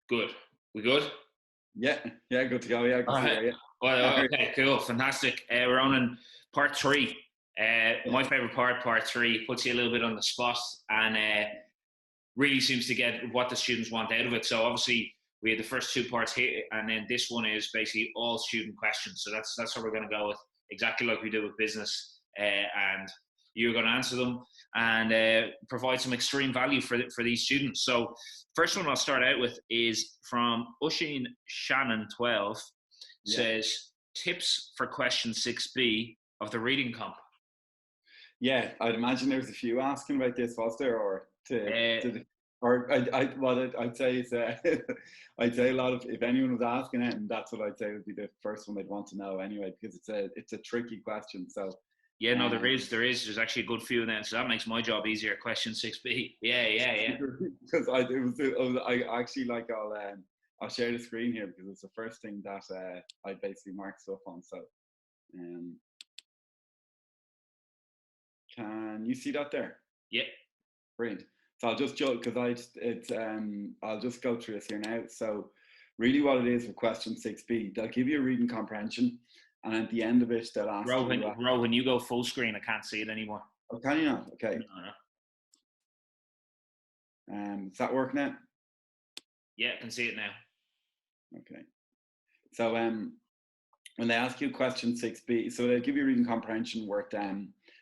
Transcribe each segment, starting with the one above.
Good. We good? Yeah, yeah, good to go. Yeah, I can All see right. there. Yeah. Well, okay, cool. Fantastic. Ronan, part three. My favorite part three, puts you a little bit on the spot and really seems to get what the students want out of it. So obviously we had the first two parts here, and then this one is basically all student questions. So that's what we're going to go with, exactly like we do with business. And you're going to answer them and provide some extreme value for these students. So first one I'll start out with is from Usheen Shannon 12, Yeah. says tips for question 6B of the reading comp. Yeah, I'd imagine there's a few asking about this, was there, or I'd say is I'd say a lot of, if anyone was asking it, and that's what I'd say would be the first one they'd want to know anyway, because it's a tricky question. So yeah, no, there's actually a good few of them, so that makes my job easier. Question 6B. Yeah. Because I actually like I'll share the screen here because it's the first thing that I basically marked stuff on. So can you see that there? Yeah. Brilliant. So I'll just joke because I'll just go through this here now. So really what it is with question 6B, they'll give you a reading comprehension, and at the end of it they'll ask you. When you go full screen, I can't see it anymore. Oh, can you not? Okay. No. Does that work now? Yeah, I can see it now. Okay. So when they ask you question 6B, so they'll give you a reading comprehension worth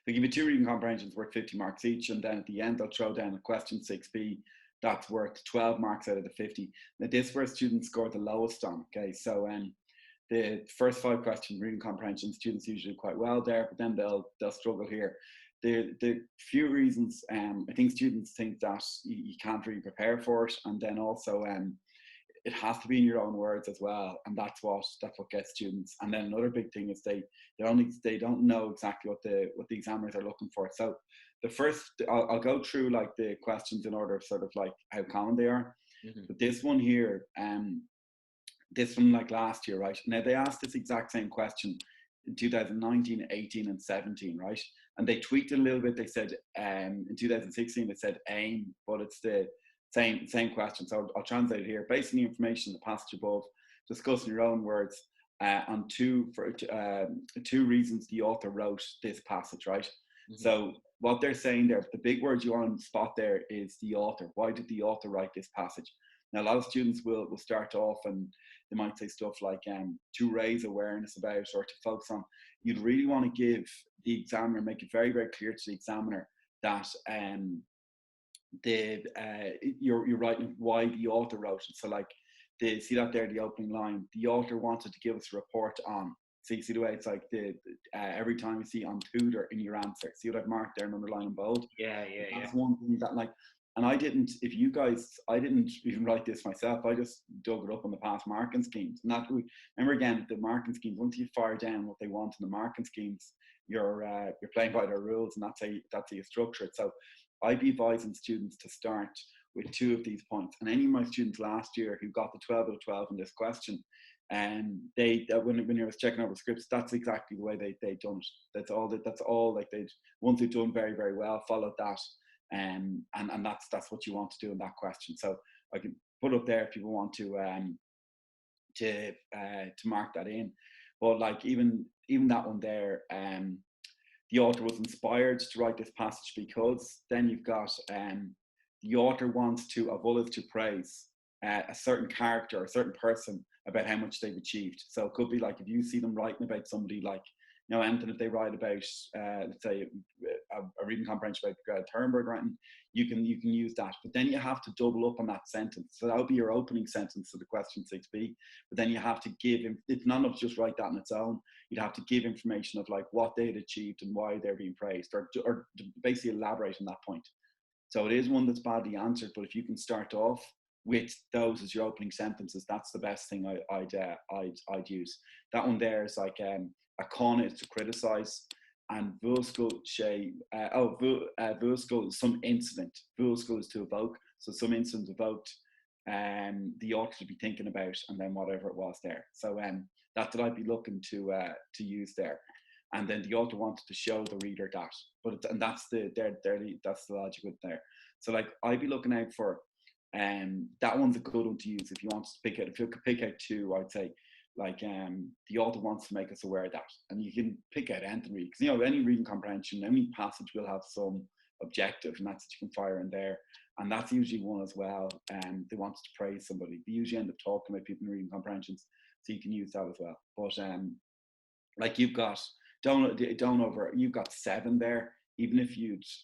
they give you two reading comprehensions worth 50 marks each, and then at the end they'll throw down a question 6B that's worth 12 marks out of the 50. Now this where students score the lowest on. Okay, so the first 5 question reading comprehension, students usually do quite well there, but then they'll struggle here. The few reasons I think students think that you can't really prepare for it, and then also it has to be in your own words as well, and that's what gets students. And then another big thing is they don't know exactly what the examiners are looking for. So the first, I'll go through like the questions in order of sort of like how common they are. Mm-hmm. But this one here, this one like last year, right? Now they asked this exact same question in 2019, 18, and 17, right? And they tweaked it a little bit. They said in 2016 they said aim, but it's the same question. So I'll translate it here. Based on the information in the passage above, discuss in your own words on two reasons the author wrote this passage, right? Mm-hmm. So what they're saying there, the big word you want to spot there is the author. Why did the author write this passage? Now, a lot of students will start off and they might say stuff like to raise awareness about it or to focus on. You'd really want to give the examiner, make it very, very clear to the examiner that you're writing why the author wrote it. So like see that there, the opening line, the author wanted to give us a report on. So you see the way it's like every time you see on tutor in your answer, see what I've marked there and underline in bold. Yeah. That's one thing that like, and I didn't even write this myself. I just dug it up on the past marking schemes. And that remember again, the marking schemes, once you fire down what they want in the marking schemes, you're playing by their rules, and that's how you structure it. So I'd be advising students to start with 2 of these points. And any of my students last year who got the 12 out of 12 in this question, and when I was checking over scripts, that's exactly the way they done it. That's all like once they've done very, very well, followed that. And that's what you want to do in that question. So I can put up there if people want to mark that in. But like even that one there, the author was inspired to write this passage because then you've got the author wants to, of all, is to praise a certain character, a certain person about how much they've achieved. So it could be like if you see them writing about somebody like, anything that they write about, let's say a reading comprehension about Greta Thunberg writing, you can use that. But then you have to double up on that sentence. So that would be your opening sentence to the question 6B. But then you have to give, it's not enough to just write that on its own. You'd have to give information of like what they'd achieved and why they're being praised, or basically elaborate on that point. So it is one that's badly answered, but if you can start off with those as your opening sentences, that's the best thing I'd use. That one there is like a con is to criticize, and vuskul some incident. Vuskul is to evoke, so some incident evoked the author to be thinking about, and then whatever it was there. So that's what I'd be looking to use there. And then the author wanted to show the reader that, and that's the logic with there. So like I'd be looking out for That one's a good one to use if you want to pick out. If you could pick out two, I'd say like the author wants to make us aware of that, and you can pick out anything really, because you know any reading comprehension, any passage will have some objective, and that's what you can fire in there, and that's usually one as well. They want to praise somebody. They usually end up talking about people in reading comprehensions, so you can use that as well. But like you've got you've got 7 there, even if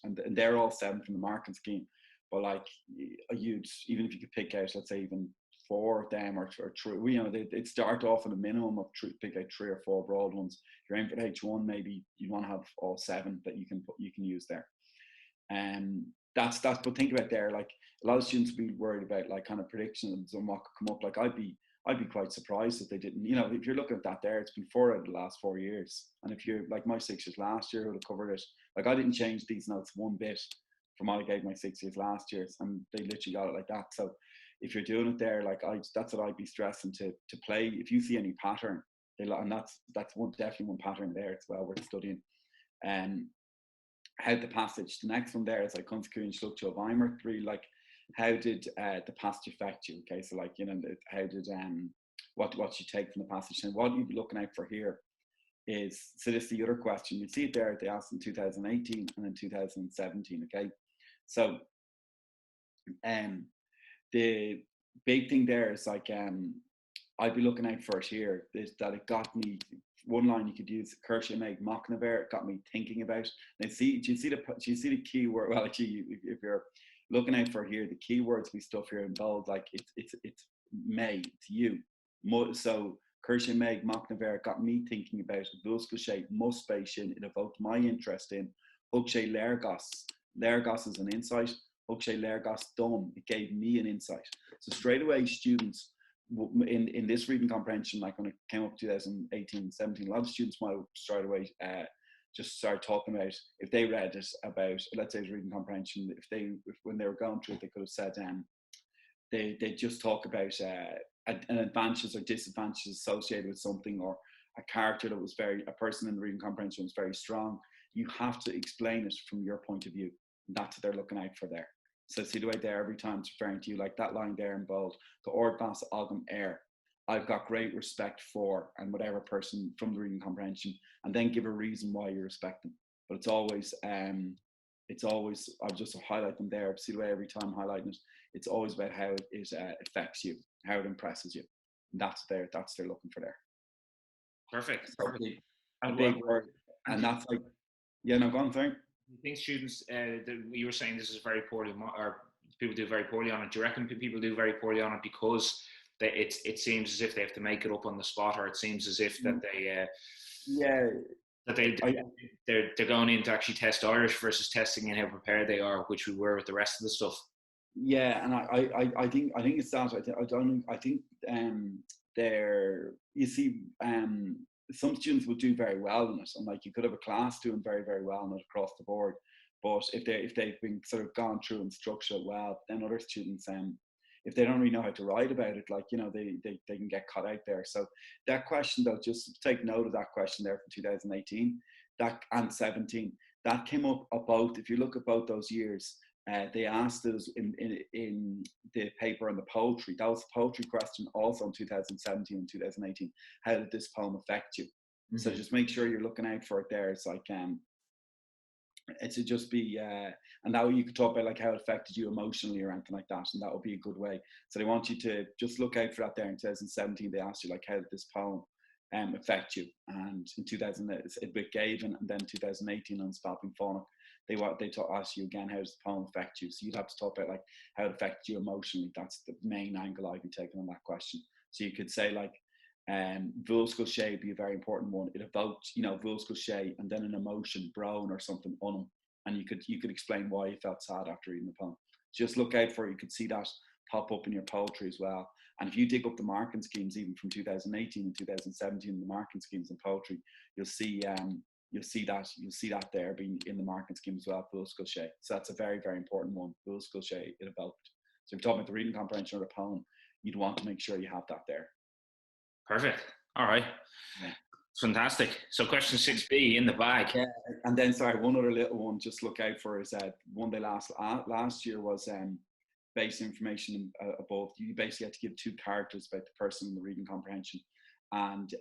and they're all 7 from the marking scheme. But like even if you could pick out, let's say even 4 of them or 3, you know, they'd start off at a minimum of pick out 3 or 4 broad ones. If you're aiming for H1, maybe you want to have all 7 that you can use there. That's but think about there, like a lot of students be worried about like kind of predictions and what could come up. Like I'd be quite surprised if they didn't. You know, if you're looking at that there, it's been 4 out of the last 4 years. And if you're like my 6 years last year would have covered it. Like I didn't change these notes one bit from what I gave my 6 years last year, and they literally got it like that. So if you're doing it there, like that's what I'd be stressing to play. If you see any pattern, and that's definitely one pattern there. It's well worth studying. How the passage. The next one there is like Consequential Structure of Eimer. Really like how did the passage affect you? Okay, so like, you know, how did what you take from the passage, and what you'd be looking out for here is, so this is the other question. You see it there, they asked in 2018 and in 2017. Okay, so the big thing there is like I'd be looking out for it here is that it got me. One line you could use, Kershaw Meg Mocknaver, got me thinking about. Now, do you see the key word? Well, actually, if you're looking out for here, the keywords we stuff here in bold, like it's May, it's you. So Kershaw Meg Mocknaver got me thinking about Vulskushe Muspation. It evoked my interest in Hugshe Lergos. Lergos is an insight. Hugshe Lergos Dom. It gave me an insight. So straight away, students in this reading comprehension, like when it came up 2018, 17, a lot of students might straight away just start talking about, if they read it about, let's say it's reading comprehension, when they were going through it, they could have said they just talk about an advantages or disadvantages associated with something, or a character that was a person in the reading comprehension was very strong. You have to explain it from your point of view. That's what they're looking out for there. So see the way there, every time it's referring to you, like that line there in bold, the Ordvas Ogum Air. I've got great respect for, and whatever person from the reading comprehension, and then give a reason why you respect them. But it's always, I'll just highlight them there. See the way every time highlighting it, it's always about how it affects you, how it impresses you. And that's they're looking for there. Perfect. So a big word. And that's like, yeah, no, go on, sorry. I think students, you were saying this is very poorly, or people do very poorly on it. Do you reckon people do very poorly on it because it seems as if they have to make it up on the spot, or it seems as if that they're going in to actually test Irish versus testing in how prepared they are, which we were with the rest of the stuff? Yeah, and I think it's that. I think there, you see, some students will do very well in it, and like you could have a class doing very, very well in it across the board. But if they've been sort of gone through and structured well, then other students, if they don't really know how to write about it, like, you know, they can get caught out there. So that question, though, just take note of that question there from 2018 and 17. That came up both. If you look at both those years, they asked us in the paper on the poetry. That was the poetry question also in 2017 and 2018. How did this poem affect you? Mm-hmm. So just make sure you're looking out for it there. It's like, it should just be, and now you could talk about like how it affected you emotionally or anything like that, and that would be a good way. So they want you to just look out for that there. In 2017, they asked you like, how did this poem affect you? And in 2000, with Gavin, and then 2018 on Spalping Phonic, they ask you again, how does the poem affect you? So you'd have to talk about like how it affects you emotionally. That's the main angle I'd be taking on that question. So you could say like, Vulskull Shay would be a very important one. It evoked, you know, Vulskull Shay, and then an emotion, brown or something on them. And you could explain why you felt sad after reading the poem. Just look out for it. You could see that pop up in your poetry as well. And if you dig up the marking schemes, even from 2018 and 2017, the marking schemes in poetry, you'll see that there being in the marking scheme as well, Vulskull Shay. So that's a very, very important one. Vulskull Shay, it evoked. So if you're talking about the reading comprehension of the poem, you'd want to make sure you have that there. Perfect. All right. Yeah. Fantastic. So question 6B in the bag. Yeah. And then, sorry, one other little one just look out for is one they last year was basic information above. You basically have to give 2 characters about the person in the reading comprehension. And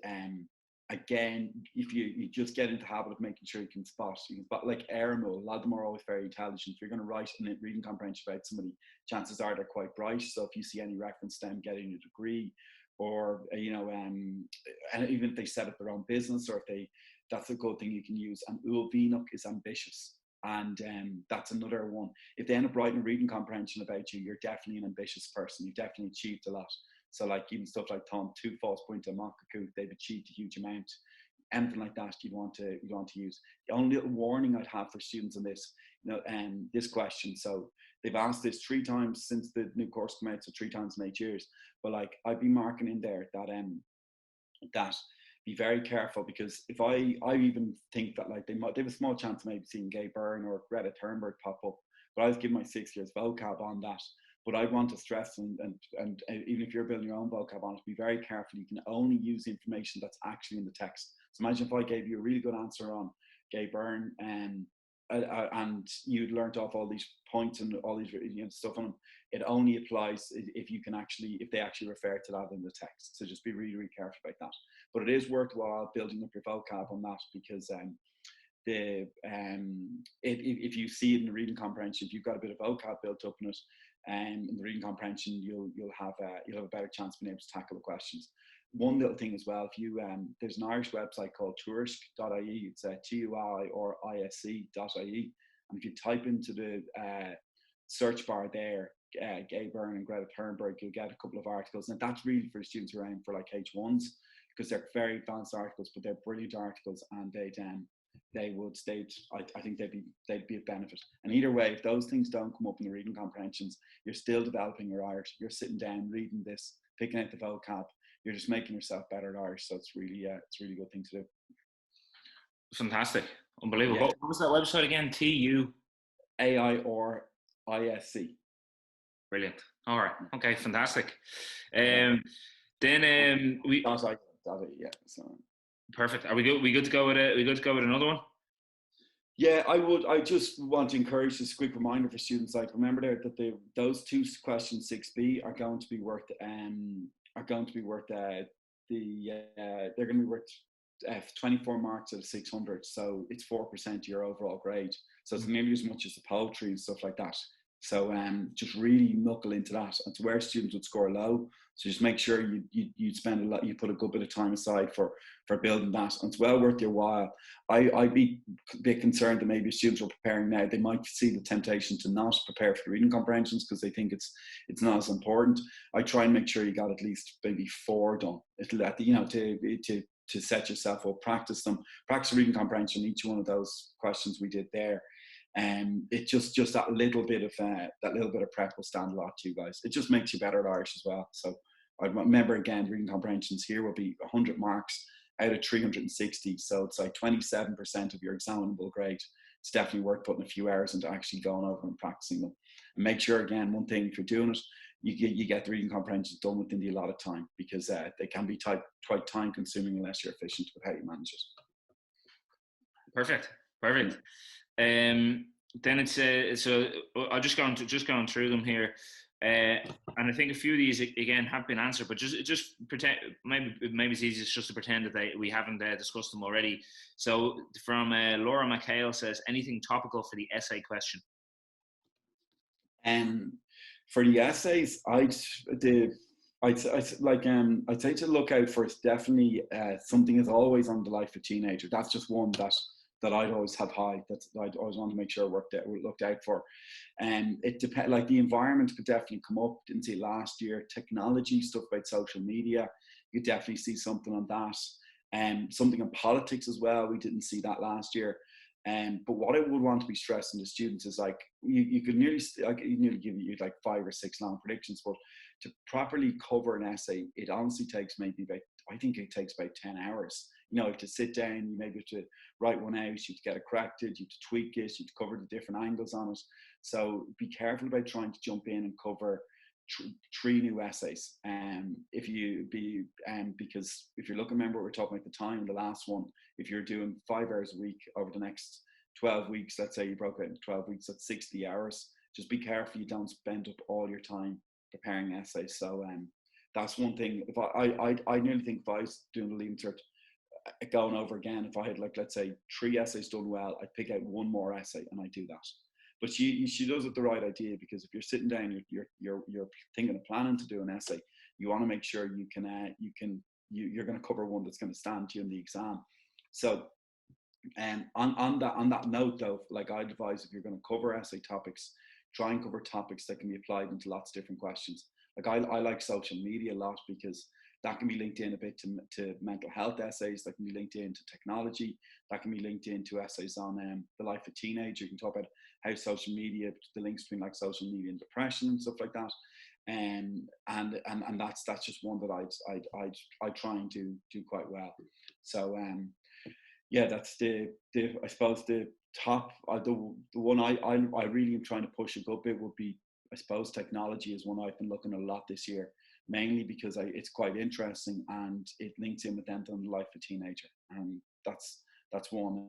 again, if you just get into the habit of making sure you can spot like Ermo, a lot of them are always very intelligent. If you're going to write a reading comprehension about somebody, chances are they're quite bright. So if you see any reference to them getting a degree, or and even if they set up their own business, or if that's a good thing you can use. And Ulvinuk is ambitious. And that's another one. If they end up writing a reading comprehension about you, you're definitely an ambitious person. You've definitely achieved a lot. So like even stuff like Tom, 2 false points on Makaku, they've achieved a huge amount. Anything like that you'd want to use. The only little warning I'd have for students on this, this question. So they've asked this 3 times since the new course came out, so 3 times in 8 years. But like I'd be marking in there that be very careful, because if I even think that like they have a small chance of maybe seeing Gay Byrne or Greta Thunberg pop up, but I was giving my 6 years vocab on that. But I'd want to stress, and even if you're building your own vocab on it, be very careful. You can only use information that's actually in the text. So imagine if I gave you a really good answer on Gay Byrne, and you'd learnt off all these points and all these stuff on them. It only applies if they actually refer to that in the text. So just be really, really careful about that. But it is worthwhile building up your vocab on that, because if you see it in the reading comprehension, if you've got a bit of vocab built up in it, in the reading comprehension, you'll have a better chance of being able to tackle the questions. One little thing as well, if you there's an Irish website called tuisk.ie. It's TUI.ie, and if you type into the search bar there, Gay Byrne and Greta Thunberg, you'll get a couple of articles, and that's really for students who are aiming for like H1s, because they're very advanced articles, but they're brilliant articles, and I think they'd be of benefit. And either way, if those things don't come up in the reading comprehensions, you're still developing your Irish. You're sitting down, reading this, picking out the vocab. You're just making yourself better at Irish. So it's really a good thing to do. Fantastic, unbelievable. Yeah. What was that website again? TUAISC. Brilliant. All right. Okay. Fantastic. We. Yeah. So. Perfect. Are we good? We good to go with it? We good to go with another one? Yeah, I just want to encourage this quick reminder for students. Like, remember there that those 2 questions 6B are going to be worth they're going to be worth 24 marks out of 600. So it's 4% of your overall grade. So it's nearly as much as the poetry and stuff like that. So just really knuckle into that. And to where students would score low, so just make sure you spend a lot, you put a good bit of time aside for building that, and it's well worth your while. I'd be a bit concerned that maybe students who are preparing now, they might see the temptation to not prepare for the reading comprehensions because they think it's not as important. I try and make sure you got at least maybe 4 done. To set yourself up, practice reading comprehension, each one of those questions we did there. It just that little bit of prep will stand a lot to you guys. It just makes you better at Irish as well. So I remember, again, reading comprehensions here will be 100 marks out of 360. So it's like 27% of your examinable grade. It's definitely worth putting a few hours into actually going over and practicing them. And make sure, again, one thing, if you're doing it, you get the reading comprehensions done within the allotted time, because they can be quite time consuming unless you're efficient with how you manage it. Perfect. Then it's so I'll just going through them here, and I think a few of these again have been answered, but just pretend maybe it's easiest just to pretend that we haven't discussed them already. So from Laura McHale says, anything topical for the essay question? For the essays, I'd say to look out for, definitely something is always on the life of a teenager. That's just one that I'd always have high. That I'd always want to make sure looked out for. It depends. Like, the environment could definitely come up. Didn't see it last year. Technology stuff about social media, you could definitely see something on that. Something on politics as well. We didn't see that last year. But what I would want to be stressing to students is, like, you could nearly give you like 5 or 6 long predictions, but to properly cover an essay, it honestly takes maybe about 10 hours. To sit down, you maybe have to write one out, you have to get it corrected, you have to tweak it, you have to cover the different angles on it. So be careful about trying to jump in and cover 3 new essays. Because if you're looking, remember we're talking about the time, the last one, if you're doing 5 hours a week over the next 12 weeks, let's say you broke out into 12 weeks, that's 60 hours. just be careful you don't spend up all your time preparing essays. So that's one thing. If I nearly think if I was doing the Leaving Cert going over again, if I had, like, let's say 3 essays done well, I'd pick out 1 more essay and I do that. But she does it the right idea, because if you're sitting down, you're thinking of planning to do an essay, you want to make sure you're going to cover one that's going to stand to you in the exam. So on that note though, like, I'd advise, if you're going to cover essay topics, try and cover topics that can be applied into lots of different questions. Like, I like social media a lot, because that can be linked in a bit to mental health essays, that can be linked into technology, that can be linked into essays on the life of a teenager. You can talk about how social media, the links between like social media and depression and stuff like that. And that's just one that I try and do quite well. So yeah, that's the I suppose the top, the one I really am trying to push a good bit would be, I suppose, technology is one I've been looking at a lot this year, mainly because it's quite interesting and it links in with them on the life of a teenager, and that's one.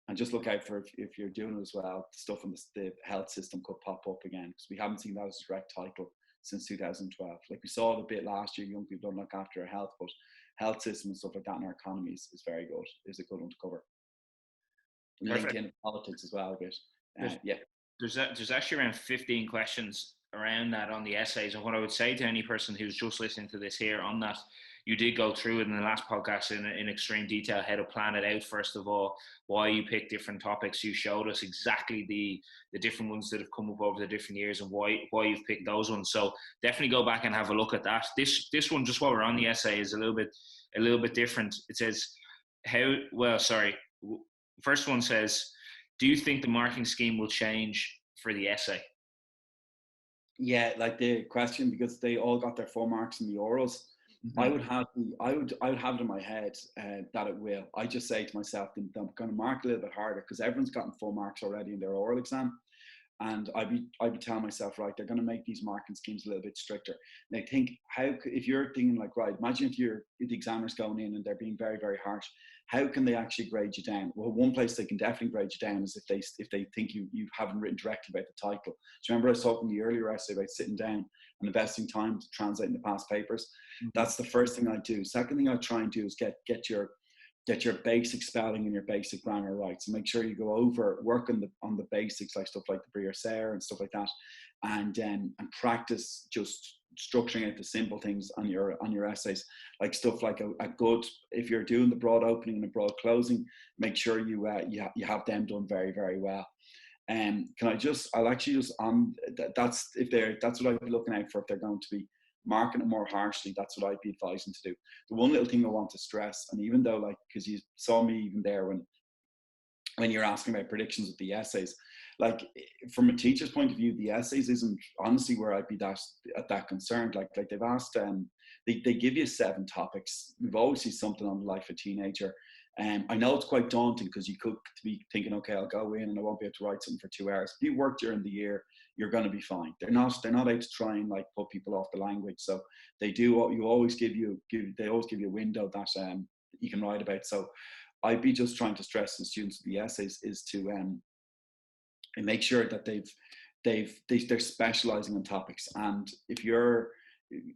And just look out for, if you're doing it as well, stuff in the health system could pop up again, because we haven't seen that as a direct title since 2012. Like, we saw the bit last year, young people don't look after their health, but health system and stuff like that in our economy is very good. Is a good one to cover. Perfect. LinkedIn politics as well a bit. Yeah. There's actually around 15 questions around that on the essays, and what I would say to any person who's just listening to this here on that, you did go through it in the last podcast in extreme detail, how to plan it out, first of all, why you pick different topics. You showed us exactly the different ones that have come up over the different years and why you've picked those ones. So definitely go back and have a look at that. This one, just while we're on the essay, is a little bit different. It says, first one says, do you think the marking scheme will change for the essay? Yeah, like the question, because they all got their full marks in the orals. Mm-hmm. I would have it in my head that it will. I just say to myself, I'm going to mark a little bit harder, because everyone's gotten full marks already in their oral exam. And I'd be telling myself, right, they're going to make these marking schemes a little bit stricter. And I think, if you're thinking like, right, imagine if the examiner's going in and they're being very, very harsh, how can they actually grade you down? Well, one place they can definitely grade you down is if they think you haven't written directly about the title. Do you remember I was talking in the earlier essay about sitting down and investing time to translate into past papers? Mm-hmm. That's the first thing I do. Second thing I try and do is get your basic spelling and your basic grammar right. So make sure you go over, work on the basics, like stuff like the Bria Sayer and stuff like that, and practice just structuring out the simple things on your essays, like stuff like a good, if you're doing the broad opening and a broad closing, make sure you have them done very, very well. I'll actually just that's what I'd be looking out for if they're going to be marking it more harshly. That's what I'd be advising to do. The one little thing I want to stress, and even though, like, because you saw me even there when you're asking about predictions of the essays, like, from a teacher's point of view, the essays isn't honestly where I'd be that concerned. Like they've asked, they give you 7 topics. We've always seen something on the life of a teenager. I know it's quite daunting, because you could be thinking, okay, I'll go in and I won't be able to write something for 2 hours. If you work during the year, you're going to be fine. They're not out to try and like put people off the language. So they always give you a window that you can write about. So I'd be just trying to stress to the students of the essays is to and make sure that they're specializing in topics. And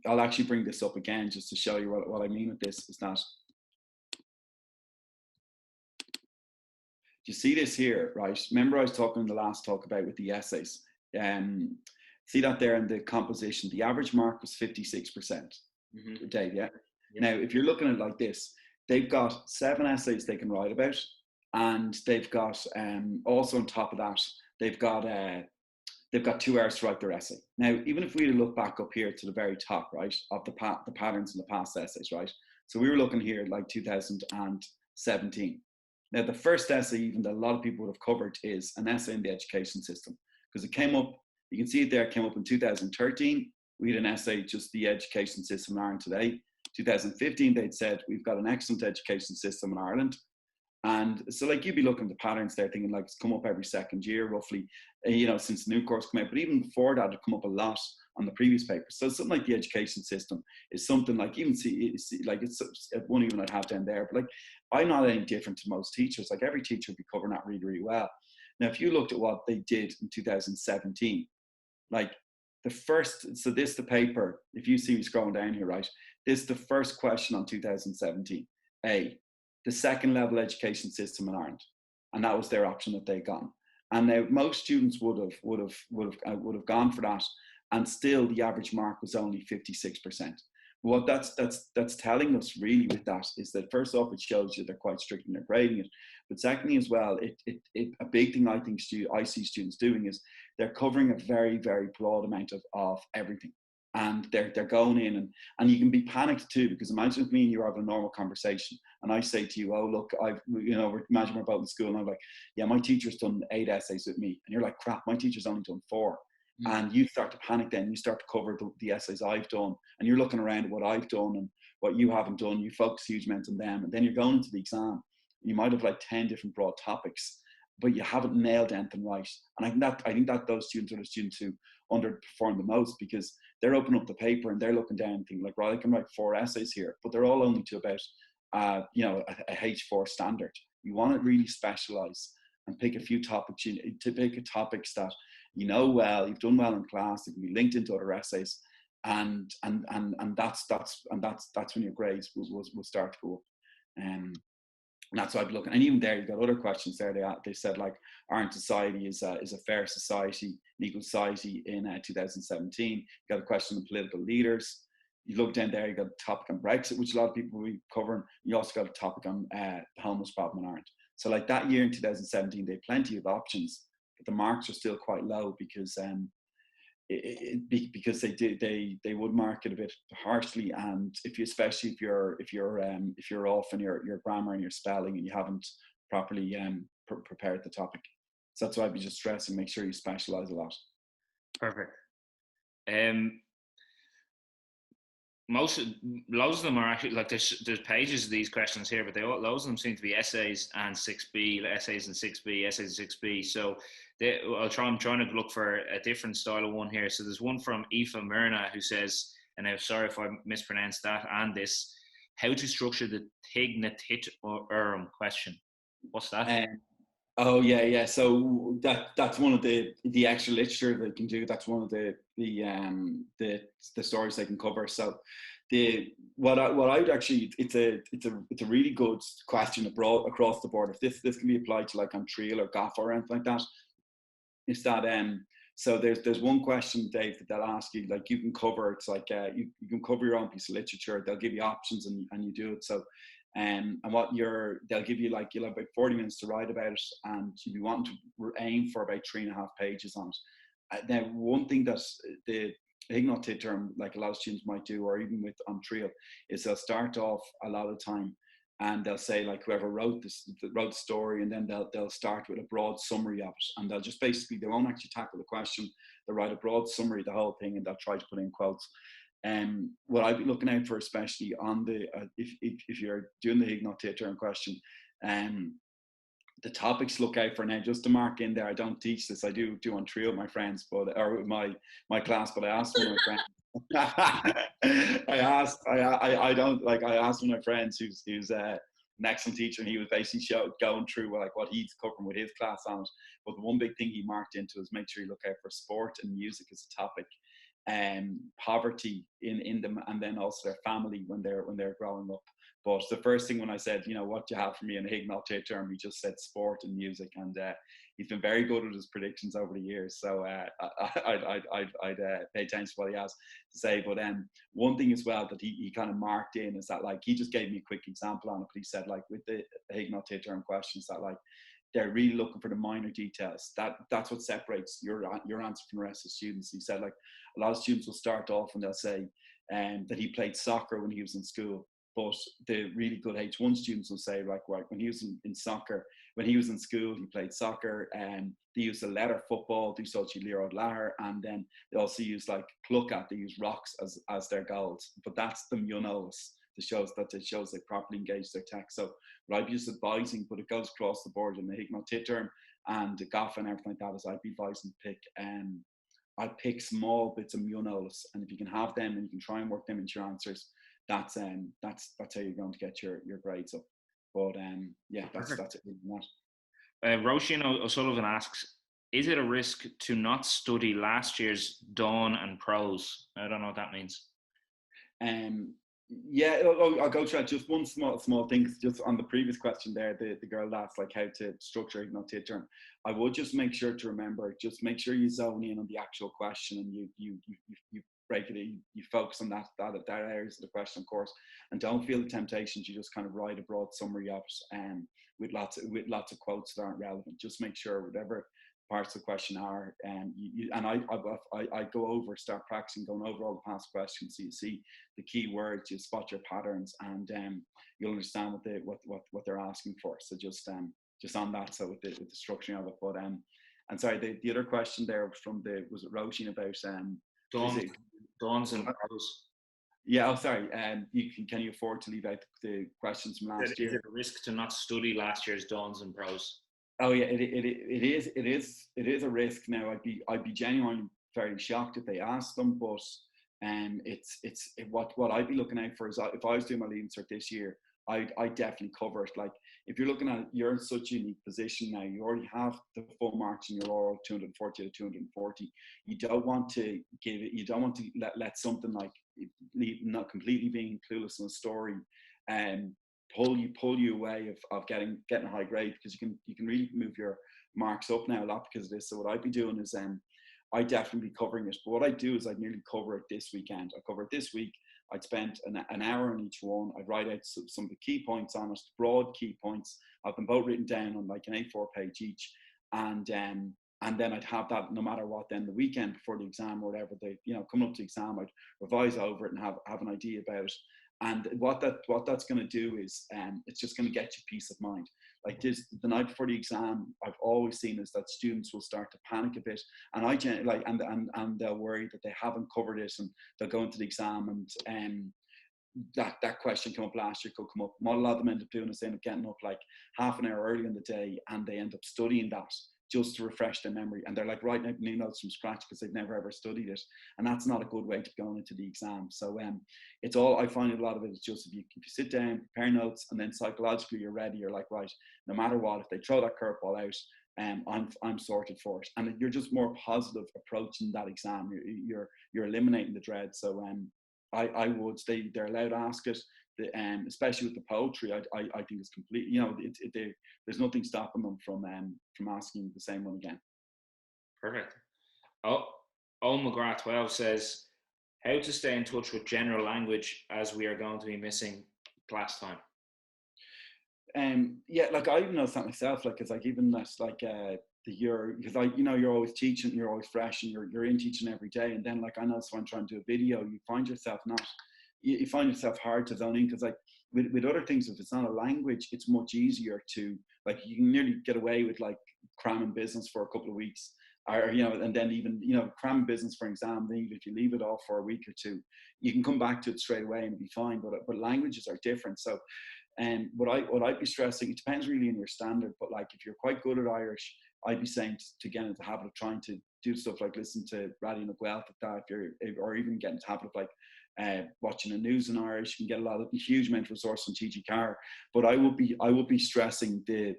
I'll actually bring this up again just to show you what I mean with this, is that, you see this here, right? Remember I was talking in the last talk about with the essays. See that there in the composition, the average mark was 56%. Mm-hmm. Dave, yeah? Now, if you're looking at it like this, they've got 7 essays they can write about, and they've got also on top of that, they've got 2 hours to write their essay. Now, even if we look back up here to the very top, right, of the patterns in the past essays, right? So we were looking here like 2017. Now, the first essay even that a lot of people would have covered is an essay in the education system, because it came up, you can see it there, it came up in 2013. We had an essay, just the education system in Ireland today. 2015, they'd said, we've got an excellent education system in Ireland. And so, like, you'd be looking at the patterns there, thinking like it's come up every second year, roughly, since the new course came out. But even before that, it come up a lot on the previous papers. So something like the education system is something like, it's one even I'd have down there. But like, I'm not any different to most teachers. Like, every teacher would be covering that really, really well. Now, if you looked at what they did in 2017, like the first, so this, the paper, if you see me scrolling down here, right, this is the first question on 2017. A, the second level education system in Ireland. And that was their option that they got. And now most students would have gone for that, and still the average mark was only 56%. What that's telling us really with that is that, first off, it shows you they're quite strict in their grading it, but secondly as well, a big thing I think I see students doing is they're covering a very, very broad amount of everything. And they're going in, and you can be panicked too, because imagine if me and you are having a normal conversation and I say to you, oh look, imagine we're both in school and I'm like, yeah, my teacher's done 8 essays with me, and you're like, crap, my teacher's only done 4. And you start to panic then, you start to cover the essays I've done, and you're looking around at what I've done and what you haven't done, you focus huge amounts on them, and then you're going into the exam, you might have like 10 different broad topics, but you haven't nailed anything right. And I think that those students are the students who underperform the most, because they're opening up the paper and they're looking down and thinking like, right, I can write 4 essays here, but they're all only to about a H4 standard. You want to really specialize and pick a few topics, to pick topics that you know well, you've done well in class, that can be linked into other essays, and that's when your grades will start to go up. And that's why I'd be looking. And even there, you've got other questions there. They said like, Ireland society is a fair society, an equal society in 2017. You got a question on political leaders. You look down there, you got a topic on Brexit, which a lot of people will be covering. You also got a topic on the homeless problem in Ireland. So like that year in 2017, they had plenty of options, but the marks are still quite low because because they would mark it a bit harshly, and especially if you're off in your grammar and your spelling and you haven't properly prepared the topic. So that's why I'd be just stressing, make sure you specialize a lot. Perfect. Loads of them are actually like there's pages of these questions here, but loads of them seem to be essays and 6B, essays and 6B, essays and 6B. So I'm trying to look for a different style of one here. So there's one from Aoife Myrna who says, and I'm sorry if I mispronounced that and this, how to structure the Tig na Tit or question. What's that? Oh yeah. So that's one of the extra literature they can do. That's one of the stories they can cover. So what I'd actually, it's a really good question across the board. If this can be applied to like Untitled or GAFA or anything like that, is that so there's one question, Dave, that they'll ask you, like you can cover. It's like you can cover your own piece of literature. They'll give you options and you do it. So. And they'll give you like, you'll have about 40 minutes to write about it, and you'll be wanting to aim for about 3.5 pages on it. Now, one thing that the Hignott term, like a lot of students might do, or even with Trio, is they'll start off a lot of the time and they'll say like whoever wrote the story, and then they'll start with a broad summary of it, and they'll just basically, they won't actually tackle the question. They'll write a broad summary of the whole thing, and they'll try to put in quotes. What I'd be looking out for, especially on the if you're doing the Hignott term question, the topics look out for now. Just to mark in there, I don't teach this. I do on Trio with my friends, or with my class. But I asked one of my friends. I asked one of my friends who's an excellent teacher, and he was basically going through like what he's covering with his class on it. But the one big thing he marked into is make sure you look out for sport and music as a topic. Poverty in them, and then also their family when they're growing up. But the first thing when I said, what do you have for me in a Hignott term, he just said sport and music, and he's been very good at his predictions over the years. So I'd pay attention to what he has to say. But one thing as well that he kind of marked in is that like he just gave me a quick example on it. But he said like with the Hignott term questions that like they're really looking for the minor details. That's what separates your answer from the rest of the students. He said like a lot of students will start off and they'll say that he played soccer when he was in school. But the really good H1 students will say like, right, when he was in soccer, when he was in school, he played soccer, and they use the letter football, they Sochi Lero Lahar, and then they also use like Cluckat, they use rocks as their goals. But that's the Munolis. It shows they properly engage their text. So what I'd be just advising, but it goes across the board in the Hignott term and the GAFA and everything like that, is I'd be advising to pick I'd pick small bits of Munolis, and if you can have them and you can try and work them into your answers, that's how you're going to get your grades up. But that's it. Roisin O'Sullivan asks, is it a risk to not study last year's Dawn and Prose? I don't know what that means. Yeah, I'll go through just one small thing. Just on the previous question there, the girl asked like how to structure it, term. I would just make sure to remember, just make sure you zone in on the actual question and you break it in, you focus on that areas of the question, of course, and don't feel the temptation to just kind of write a broad summary of it with lots of quotes that aren't relevant. Just make sure whatever parts of the question are, and I go over, start practicing going over all the past questions, so you see the key words, you spot your patterns, and you'll understand what they're asking for. So just on that, so with the structuring of it. But and sorry, the other question there from was it Roisin about Dawns and Prose? Yeah, sorry. Can you afford to leave out the questions from last year? Is it a risk to not study last year's Dawns and Prose? Oh yeah, it is a risk. Now I'd be genuinely very shocked if they asked them, but what I'd be looking out for is, if I was doing my Leaving Cert this year, I'd definitely cover it. Like, if you're looking at, you're in such a unique position now, you already have the full marks in your oral, 240 to 240. You don't want to let something like not completely being clueless in a story pull you away of getting a high grade, because you can really move your marks up now a lot because of this. So what I'd be doing is I'd definitely be covering it. But what I'd do is I'd nearly cover it this weekend. I cover it this week. I'd spend an hour on each one. I'd write out some of the key points on it, broad key points. I've them both written down on like an A4 page each. And then I'd have that no matter what. Then the weekend before the exam or whatever, coming up to the exam, I'd revise over it and have an idea about it. And what that's going to do is it's just going to get you peace of mind. Like this, the night before the exam, I've always seen is that students will start to panic a bit, and and they'll worry that they haven't covered it, and they'll go into the exam and that question came up last year, could come up. What a lot of them end up doing is they end up getting up like half an hour early in the day, and they end up studying that just to refresh their memory, and they're like writing out new notes from scratch because they've never ever studied it, and that's not a good way to go into the exam. So it's all, I find a lot of it is just if you sit down, prepare notes, and then psychologically you're ready. You're like, right, no matter what, if they throw that curveball out, I'm sorted for it, and you're just more positive approaching that exam. You're eliminating the dread. So I would say they're allowed to ask it. Especially with the poetry, I think it's completely, there's nothing stopping them from asking the same one again. Perfect. McGrath 12 says, how to stay in touch with general language as we are going to be missing class time. Yeah, like I even noticed that myself, like, it's like even that's like the year, because you're always teaching, you're always fresh, and you're in teaching every day, and then like I know, so I'm trying to do a video, you find yourself hard to zone in, because like with other things, if it's not a language, it's much easier to, like, you can nearly get away with like cramming business for a couple of weeks, or and then even cramming business for exam. Then if you leave it off for a week or two, you can come back to it straight away and be fine. But languages are different. So what I'd be stressing, it depends really on your standard, but like if you're quite good at Irish, I'd be saying to get into the habit of trying to do stuff like listen to Radio McGuelph at that, or even get into the habit of like watching the news in Irish. You can get a lot of huge amount of resource on TGCAR, but I would be stressing the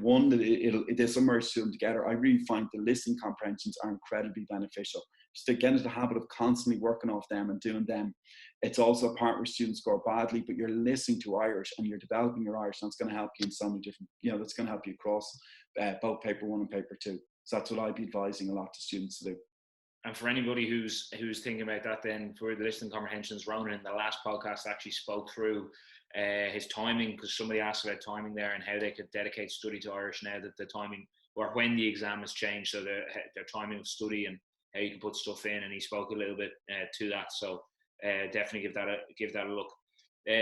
one that they submerge them together. I really find the listening comprehensions are incredibly beneficial. Just to get into the habit of constantly working off them and doing them. It's also a part where students score badly, but you're listening to Irish and you're developing your Irish, and it's going to help you in so many different, that's going to help you across both paper 1 and paper 2. So that's what I'd be advising a lot to students to do. And for anybody who's thinking about that, then for the listening comprehensions, Ronan in the last podcast actually spoke through his timing, because somebody asked about timing there and how they could dedicate study to Irish now that the timing, or when the exam has changed, so their timing of study and how you can put stuff in, and he spoke a little bit to that. So definitely give that a look.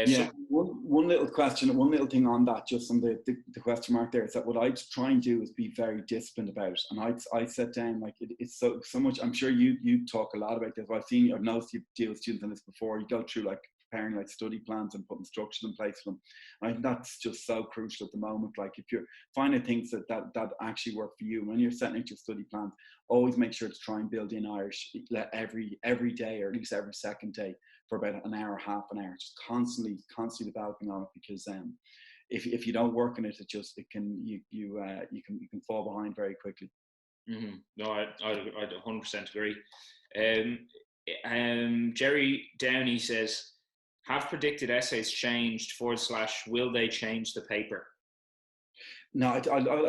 So one little thing on that, just on the question mark there, is that what I try and do is be very disciplined about it. And I set down, like, it's so much. I'm sure you talk a lot about this. I've noticed you deal with students on this before. You go through like preparing like study plans and putting structures in place for them. And I think that's just so crucial at the moment. Like, if you're finding things that actually work for you when you're setting out your study plans, always make sure to try and build in Irish every day, or at least every second day, for about an hour, half an hour, just constantly developing on it, because if you don't work on it, it can you can fall behind very quickly. Mm-hmm. No, I 100% agree. Jerry Downey says, have predicted essays changed / will they change the paper? No, I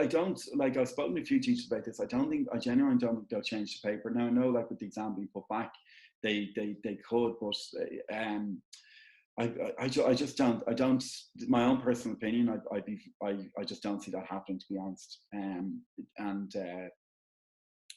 don't, like, I've spoken to a few teachers about this. I genuinely don't think they'll change the paper. Now, I know, like, with the exam being put back, they could, but I just don't, my own personal opinion, I just don't see that happening, to be honest.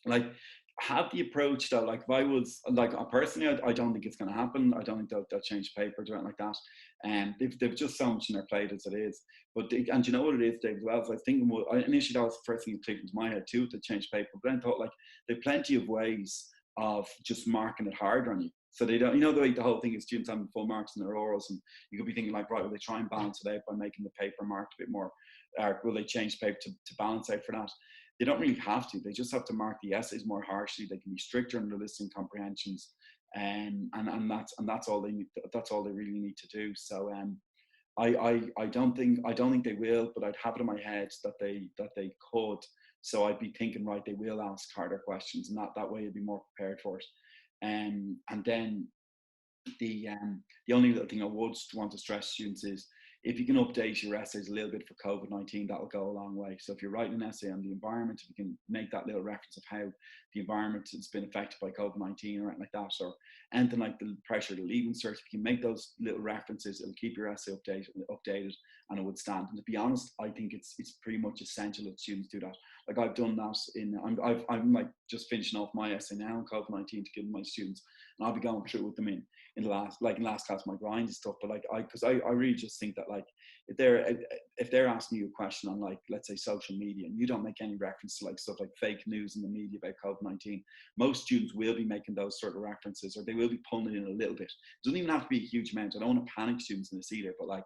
Like, have the approach though, like, if I was, like, personally, I don't think it's going to happen. I don't think they'll change paper or anything like that. And they've just so much in their plate as it is. But and you know what it is, David? Well, I was thinking, well, initially that was the first thing that clicked into my head too, to change paper. But then I thought, like, there's plenty of ways of just marking it harder on you. So they don't, the way the whole thing is students having full marks in their orals, and you could be thinking, like, right, will they try and balance it out by making the paper marked a bit more? Or will they change paper to balance out for that? They don't really have to. They just have to mark the essays more harshly. They can be stricter in the listening comprehensions, and that's all they need. That's all they really need to do. So I don't think they will, but I'd have it in my head that they could. So I'd be thinking, right, they will ask harder questions, and that way you'd be more prepared for it. And then the only little thing I would want to stress students is, if you can update your essays a little bit for COVID-19, that'll go a long way. So if you're writing an essay on the environment, if you can make that little reference of how the environment has been affected by COVID-19 or anything like that, or anything like the pressure to Leaving Cert, if you can make those little references, it'll keep your essay updated, and it would stand. And to be honest, I think it's pretty much essential that students do that. Like, I've done that I'm like just finishing off my essay now on COVID-19 to give my students, and I'll be going through with them in last class, my grind and stuff. But, like, because I really just think that, like, if they're asking you a question on, like, let's say social media, and you don't make any reference to, like, stuff like fake news in the media about COVID-19, most students will be making those sort of references, or they will be pulling it in a little bit. It doesn't even have to be a huge amount. I don't want to panic students in this either, but, like,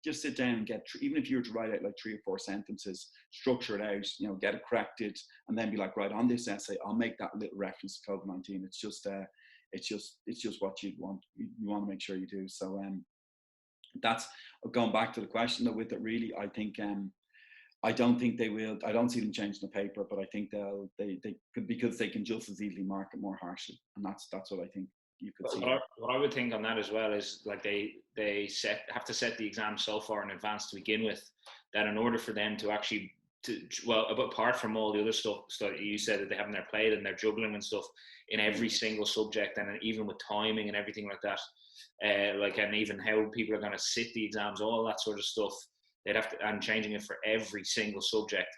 just sit down and even if you were to write out like 3 or 4 sentences, structure it out, get it corrected, and then be like, right, on this essay, I'll make that little reference to COVID-19. It's just what you want to make sure you do. So that's going back to the question, though, with it, really, I think I don't think they will. I don't see them changing the paper, but I think they could, because they can just as easily mark it more harshly, and that's what I think you could see. What I would think on that as well is, like, they have to set the exam so far in advance to begin with, that in order for them to actually apart from all the other stuff you said that they have in their plate, and they're juggling and stuff in every single subject, and even with timing and everything like that, and even how people are going to sit the exams, all that sort of stuff, they'd have to, and changing it for every single subject,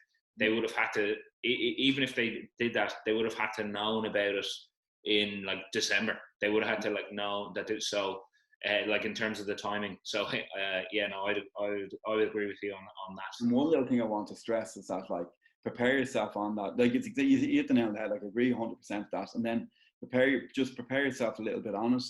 they would have had to, even if they did that, they would have had to known about it in, like, December. They would have had to, like, know that like, in terms of the timing. So I would agree with you on that. And one little thing I want to stress is that, like, prepare yourself on that. Like, you hit the nail on the head. Like, I agree 100% with that. And then prepare yourself a little bit on it.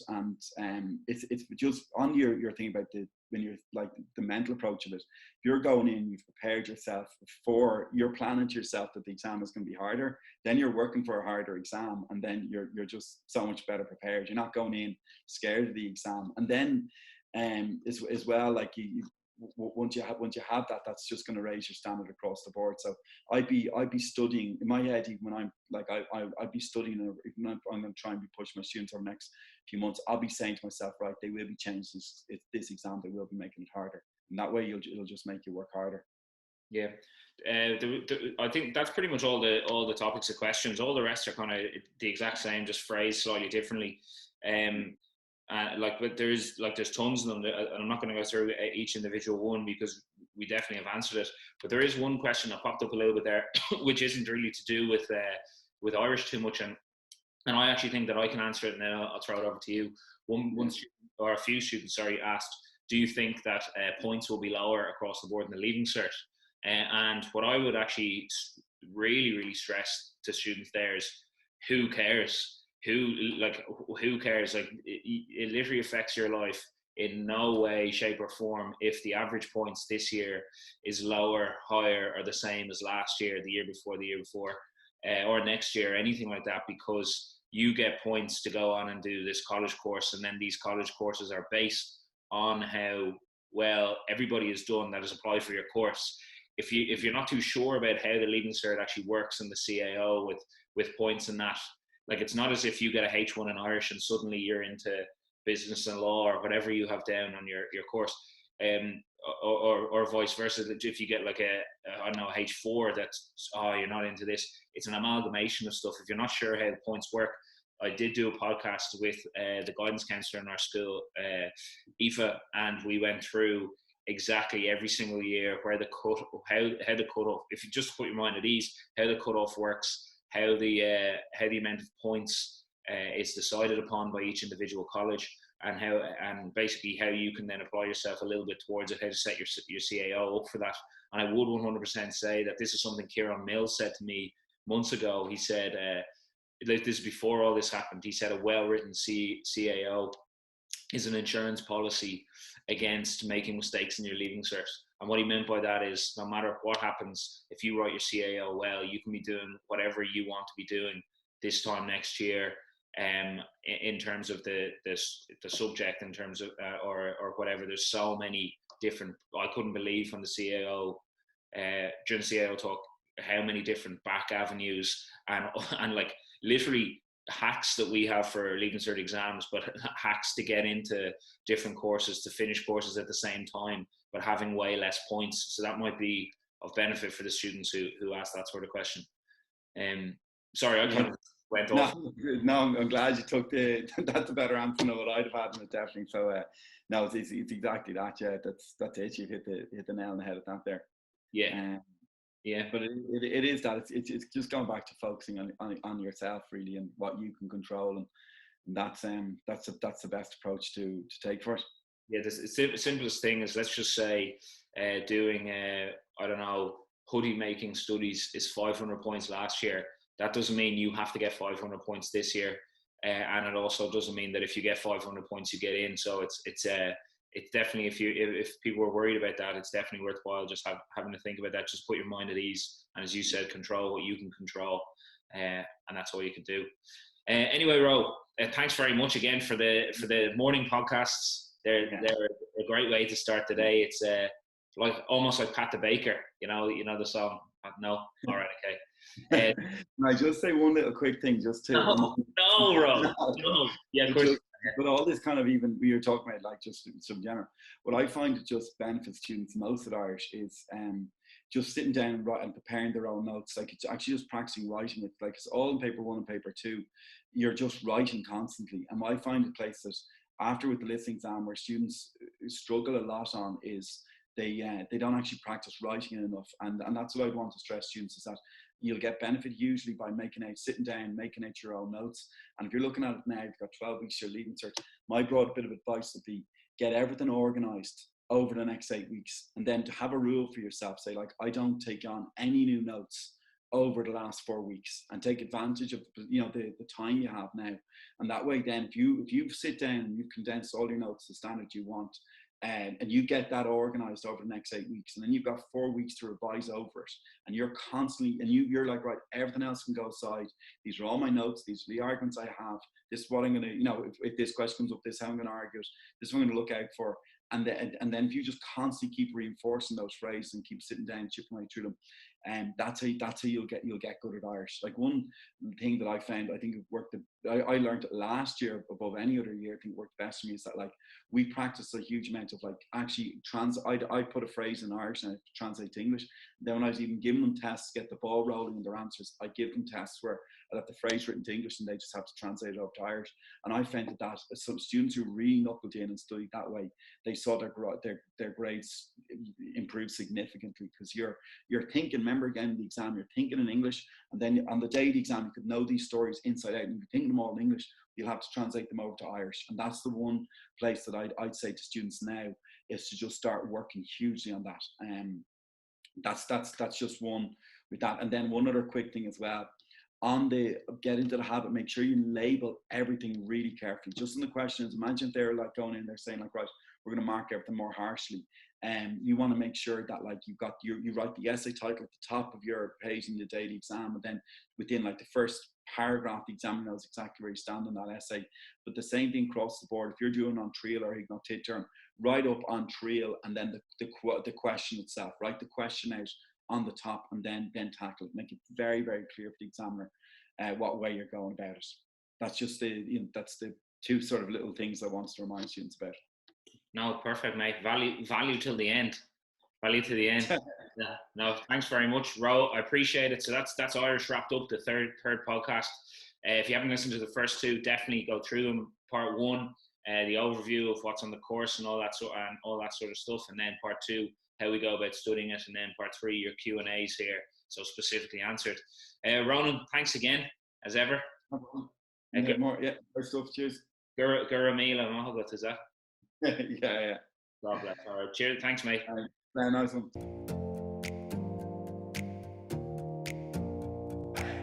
And it's just on your thing about when you're, like, the mental approach of it. If you're going in, you've prepared yourself you're planning to yourself that the exam is going to be harder, then you're working for a harder exam, and then you're just so much better prepared. You're not going in scared of the exam. And then as well, like, once you have that, that's just going to raise your standard across the board. So I'd be studying in my head, even when I'm like, I'd be studying, even if I'm going to try and be pushing my students over the next few months, I'll be saying to myself, right, they will be changed this exam, they will be making it harder, and that way it'll just make you work harder. Yeah, I think that's pretty much all the topics of questions. All the rest are kind of the exact same, just phrased slightly differently. But there's tons of them, and I'm not going to go through each individual one because we definitely have answered it. But there is one question that popped up a little bit there, which isn't really to do with Irish too much, and I actually think that I can answer it, and then I'll throw it over to you. One student, or a few students, asked, do you think that points will be lower across the board in the Leaving Cert? And what I would actually really, really stress to students there is, who cares? Who cares? Like, it literally affects your life in no way, shape, or form if the average points this year is lower, higher, or the same as last year, the year before, or next year, anything like that, because you get points to go on and do this college course, and then these college courses are based on how well everybody has done that has applied for your course. If you're not too sure about how the Leaving Cert actually works in the CAO with points and that, like it's not as if you get a H1 in Irish and suddenly you're into business and law or whatever you have down on your course, or vice versa. That if you get like a I don't know, H4, that's you're not into this. It's an amalgamation of stuff. If you're not sure how the points work, I did do a podcast with the guidance counsellor in our school, Aoife, and we went through exactly every single year where the how the cutoff. If you just put your mind at ease, how the cutoff works, how the amount of points is decided upon by each individual college, and basically how you can then apply yourself a little bit towards it, how to set your CAO up for that. And I would 100% say that this is something Kieran Mills said to me months ago. He said, like this before all this happened, he said a well-written CAO is an insurance policy against making mistakes in your Leaving Cert. And what he meant by that is no matter what happens, if you write your CAO well, you can be doing whatever you want to be doing this time next year, in terms of the subject, in terms of or whatever. There's so many different. I couldn't believe from the CAO during CAO talk how many different back avenues and like literally hacks that we have for Leaving Cert exams, but hacks to get into different courses, to finish courses at the same time, but having way less points. So that might be of benefit for the students who ask that sort of question. Sorry, I kind of went off. No, I'm glad you took that's a better answer than what I'd have had in it, definitely. So no, it's exactly that. Yeah, that's it. You hit the nail on the head of that there. Yeah. Yeah, but it is that it's just going back to focusing on yourself really and what you can control, and that's the best approach to take for it. Yeah, the simplest thing is, let's just say doing I don't know, hoodie making studies is 500 points last year. That doesn't mean you have to get 500 points this year, and it also doesn't mean that if you get 500 points you get in. So it's definitely, if people are worried about that, it's definitely worthwhile just having to think about that. Just put your mind at ease, and as you said, control what you can control, and that's all you can do. Anyway, Ro, thanks very much again for the morning podcasts. They're a great way to start the day. It's like almost like Pat the Baker, you know the song. No, all right, okay. Can I just say one little quick thing, just to no, Ro, no. Yeah, of course. But all this kind of, even we were talking about, like just some general, what I find it just benefits students most at Irish is just sitting down and writing and preparing their own notes. Like it's actually just practicing writing it. Like it's all in paper 1 and paper 2. You're just writing constantly. And what I find the place that after with the listening exam where students struggle a lot on is they don't actually practice writing enough. And that's what I want to stress students, is that you'll get benefit usually by sitting down, making out your own notes. And if you're looking at it now, you've got 12 weeks to your Leaving Cert. My broad bit of advice would be get everything organised over the next 8 weeks, and then to have a rule for yourself. Say, like, I don't take on any new notes over the last 4 weeks, and take advantage of the time you have now. And that way, then if you sit down and you've condensed all your notes to the standard you want, and you get that organised over the next 8 weeks, and then you've got 4 weeks to revise over it, and you're constantly, and you're like, right, everything else can go aside. These are all my notes. These are the arguments I have. This is what I'm going to, if this question comes up, this is how I'm going to argue it. This is what I'm going to look out for. And then if you just constantly keep reinforcing those phrases and keep sitting down, chipping away through them, and that's how you'll get good at Irish. Like one thing that I found, I think it worked. I learned it last year above any other year. I think it worked best for me, is that like we practiced a huge amount of like actually I put a phrase in Irish and I translate to English. Then when I was even giving them tests, get the ball rolling in their answers, I give them tests where I have the phrase written to English and they just have to translate it over to Irish. And I found that some students who really knuckled in and studied that way, they saw their grades improve significantly, because you're thinking. Remember, again, the exam, you're thinking in English, and then on the day of the exam, you could know these stories inside out, and you're thinking them all in English. You'll have to translate them over to Irish, and that's the one place that I'd say to students now is to just start working hugely on that. That's just one with that. And then one other quick thing as well. On the get into the habit, make sure you label everything really carefully. Just in the questions, imagine they're like going in there saying like, right, we're going to mark everything more harshly. You want to make sure that like you write the essay title at the top of your page in the daily exam, and then within like the first paragraph, the examiner knows exactly where you stand in that essay. But the same thing across the board. If you're doing on trial or igno tit term, write up on trial, and then the question itself, write the question out on the top, and then tackle it. Make it very, very clear for the examiner what way you're going about it. That's just that's the two sort of little things I want to remind students about. No, perfect, mate. Value till the end. Value to the end. Yeah. No, thanks very much, Ro. I appreciate it. So that's Irish wrapped up, the third podcast. If you haven't listened to the first two, definitely go through them. Part one, the overview of what's on the course and all that sort of stuff, and then part two, how we go about studying it, and then part three, your Q&As here, so specifically answered. Ronan, thanks again, as ever. More stuff. Cheers. Gura Mila Mahagat, is that? Yeah. God bless. All right. Cheers. Thanks, mate. Nice one.